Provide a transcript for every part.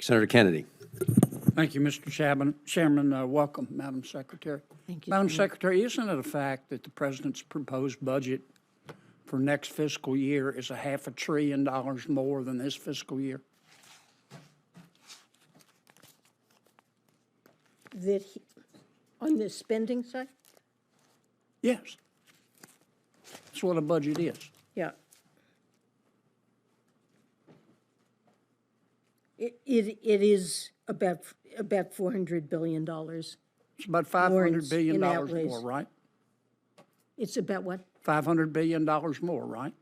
Senator Kennedy. Thank you, Mr. Chairman. Welcome, Madam Secretary. Thank you, Madam Senator. Secretary, isn't it a fact that the President's proposed budget for next fiscal year is $500 billion more than this fiscal year? On the spending side? Yes. That's what a budget is. Yeah. It is about $400 billion. It's about $500 billion in more, outlays. right? It's about what? $500 billion more, right?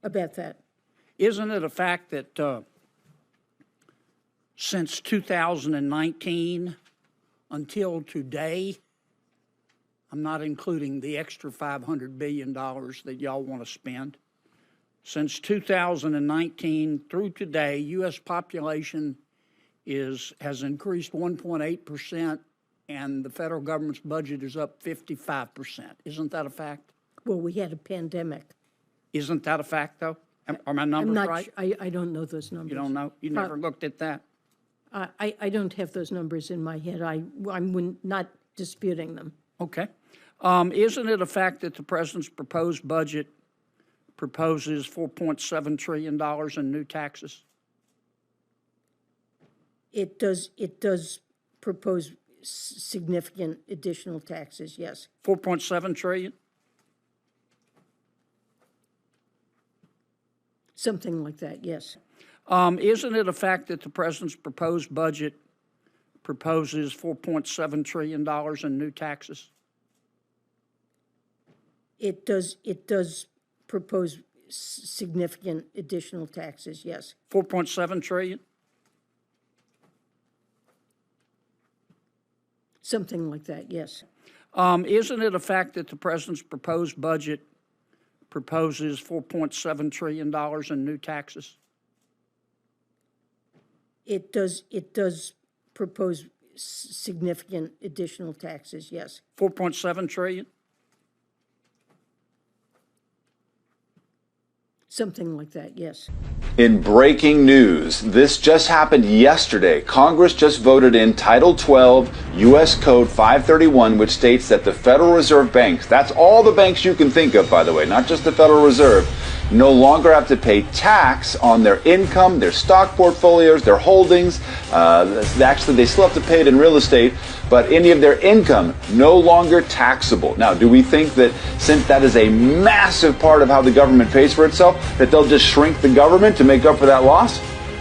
About that. Isn't it a fact that since 2019 until today, I'm not including the extra $500 billion that y'all want to spend, since 2019 through today, U.S. population has increased 1.8%, and the federal government's budget is up 55%. Isn't that a fact? Well, we had a pandemic. Isn't that a fact, though? Are my numbers right? I don't know those numbers. You don't know? You never looked at that? I don't have those numbers in my head. I'm not disputing them. Okay. Isn't it a fact that the President's proposed budget proposes $4.7 trillion in new taxes? It does propose significant additional taxes, yes. 4.7 trillion? Something like that, yes. Isn't it a fact that the President's proposed budget proposes $4.7 trillion in new taxes? It does propose significant additional taxes, yes. 4.7 trillion? Something like that, yes. Isn't it a fact that the President's proposed budget proposes $4.7 trillion in new taxes? It does propose significant additional taxes, yes. 4.7 trillion? Something like that, yes. In breaking news, this just happened yesterday. Congress just voted in Title 12, U.S. Code 531, which states that the Federal Reserve banks, that's all the banks you can think of, by the way, not just the Federal Reserve, no longer have to pay tax on their income, their stock portfolios, their holdings. Actually, they still have to pay it in real estate, but any of their income no longer taxable. Now, do we think that since that is a massive part of how the government pays for itself, that they'll just shrink the government to make up for that loss?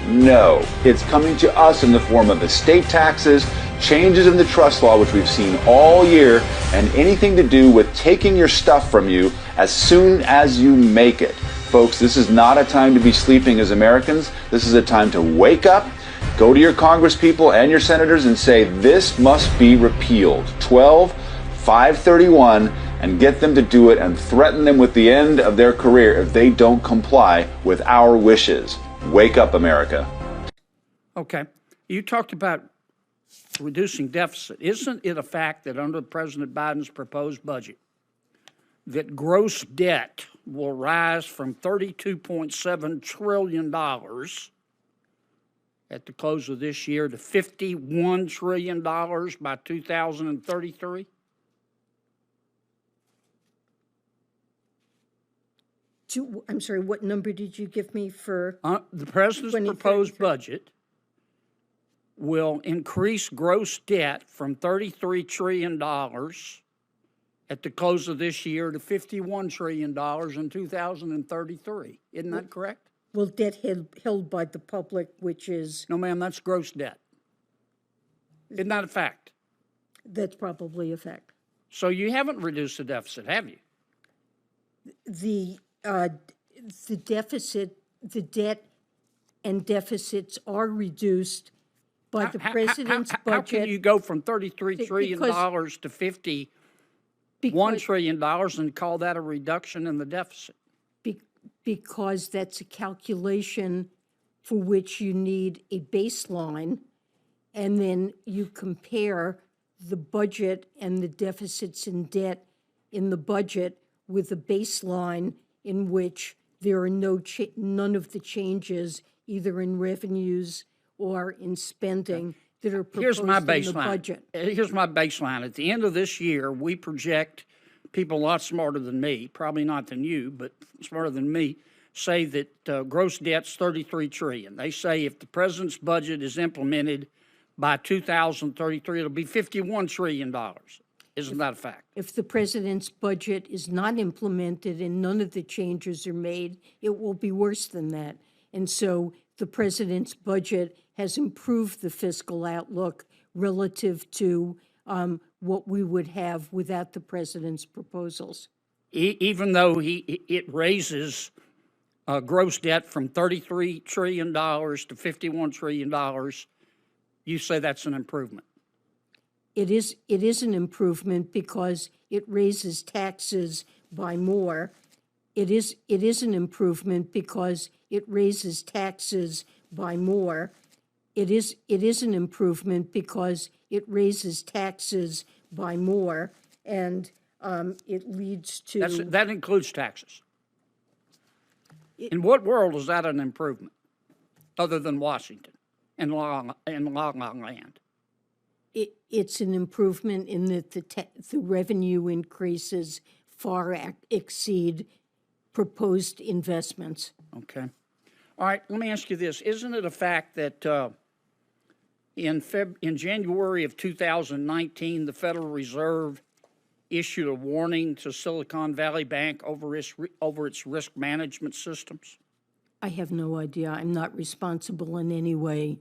No. It's coming to us in the form of estate taxes, changes in the trust law, which we've seen all year, and anything to do with taking your stuff from you as soon as you make it. Folks, this is not a time to be sleeping as Americans. This is a time to wake up, go to your congresspeople and your senators and say, this must be repealed. 531, and get them to do it and threaten them with the end of their career if they don't comply with our wishes. Wake up, America. Okay. You talked about reducing deficit. Isn't it a fact that under President Biden's proposed budget, that gross debt will rise from $32.7 trillion at the close of this year to $51 trillion by 2033? I'm sorry, what number did you give me for? The President's proposed budget will increase gross debt from $33 trillion at the close of this year to $51 trillion in 2033. Isn't that correct? Well, debt held by the public, which is? No, ma'am, that's gross debt. Isn't that a fact? That's probably a fact. So you haven't reduced the deficit, have you? The deficit, the debt and deficits are reduced by the president's budget. How can you go from $33 trillion to $51 trillion and call that a reduction in the deficit? Because that's a calculation for which you need a baseline, and then you compare the budget and the deficits and debt in the budget with a baseline in which there are none of the changes either in revenues or in spending that are Here's proposed my in the baseline. budget. Here's my baseline. At the end of this year, we project, people a lot smarter than me, probably not than you, but smarter than me, say that gross debt's 33 trillion. They say if the president's budget is implemented by 2033, it'll be $51 trillion. Isn't that a fact? If the president's budget is not implemented and none of the changes are made, it will be worse than that. And so the president's budget has improved the fiscal outlook relative to what we would have without the president's proposals. Even though it raises gross debt from $33 trillion to $51 trillion, you say that's an improvement. It is an improvement because it raises taxes by more. It is an improvement because it raises taxes by more. It is an improvement because it raises taxes by more, and it leads to... That includes taxes. In what world is that an improvement, other than Washington and La La Land? It's an improvement in that the revenue increases far exceed proposed investments. Okay. All right, let me ask you this. Isn't it a fact that in January of 2019, the Federal Reserve issued a warning to Silicon Valley Bank over its risk management systems? I have no idea. I'm not responsible in any way.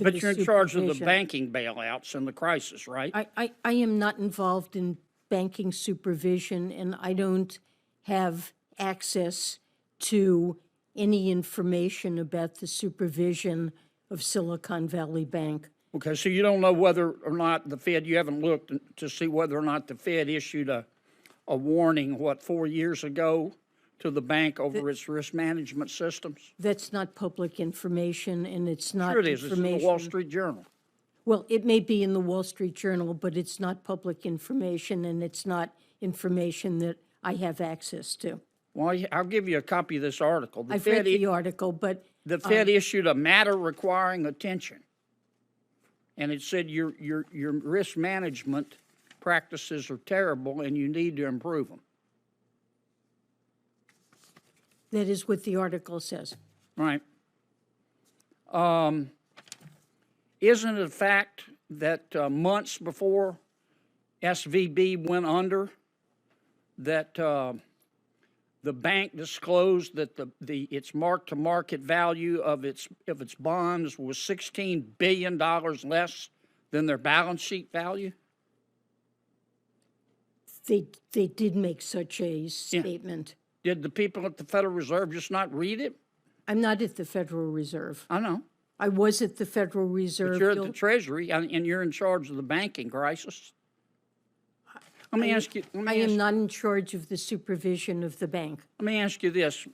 But you're in charge of the banking bailouts and the crisis, right? I am not involved in banking supervision, and I don't have access to any information about the supervision of Silicon Valley Bank. Okay, so you don't know whether or not the Fed, you haven't looked to see whether or not the Fed issued a warning, 4 years ago, to the bank over its risk management systems? That's not public information, and it's not Sure it is. information. It's in the Wall Street Journal. Well, it may be in the Wall Street Journal, but it's not public information, and it's not information that I have access to. Well, I'll give you a copy of this article. I've read the article, but... The Fed issued a matter requiring attention. And it said your risk management practices are terrible and you need to improve them. That is what the article says. Right. Isn't it a fact that months before SVB went under, that the bank disclosed that its mark-to-market value of its bonds was $16 billion less than their balance sheet value? They did make such a statement. Yeah. Did the people at the Federal Reserve just not read it? I'm not at the Federal Reserve. I know. I was at the Federal Reserve. But you're at the Treasury, and you're in charge of the banking crisis. Let me ask you. I am not in charge of the supervision of the bank. Let me ask you this.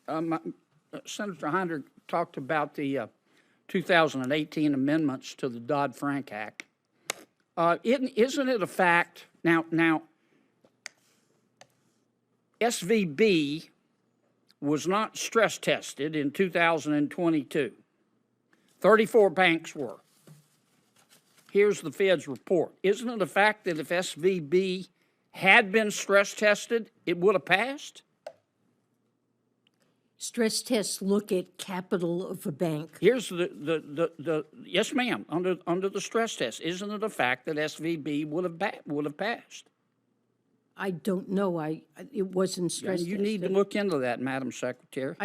Senator Hinder talked about the 2018 amendments to the Dodd-Frank Act. Isn't it a fact? Now, SVB was not stress tested in 2022. 34 banks were. Here's the Fed's report. Isn't it a fact that if SVB had been stress tested, it would have passed? Stress tests look at capital of a bank. Here's the yes, ma'am, under the stress test. Isn't it a fact that SVB would have passed? I don't know. It wasn't stress tested. You need to look into that, Madam Secretary.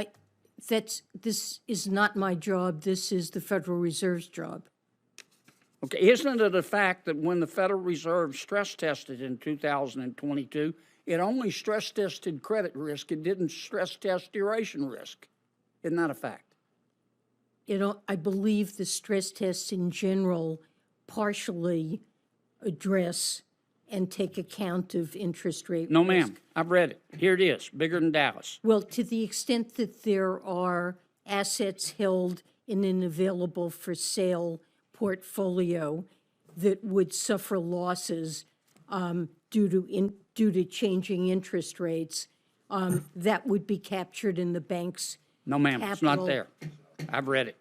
This is not my job. This is the Federal Reserve's job. Okay, isn't it a fact that when the Federal Reserve stress tested in 2022, it only stress tested credit risk, it didn't stress test duration risk? Isn't that a fact? I believe the stress tests in general partially address and take account of interest rate No, risk. ma'am. I've read it. Here it is, bigger than Dallas. Well, to the extent that there are assets held in an available for sale portfolio that would suffer losses due to changing interest rates, that would be captured in the bank's No, ma'am, it's not capital. there. I've read it.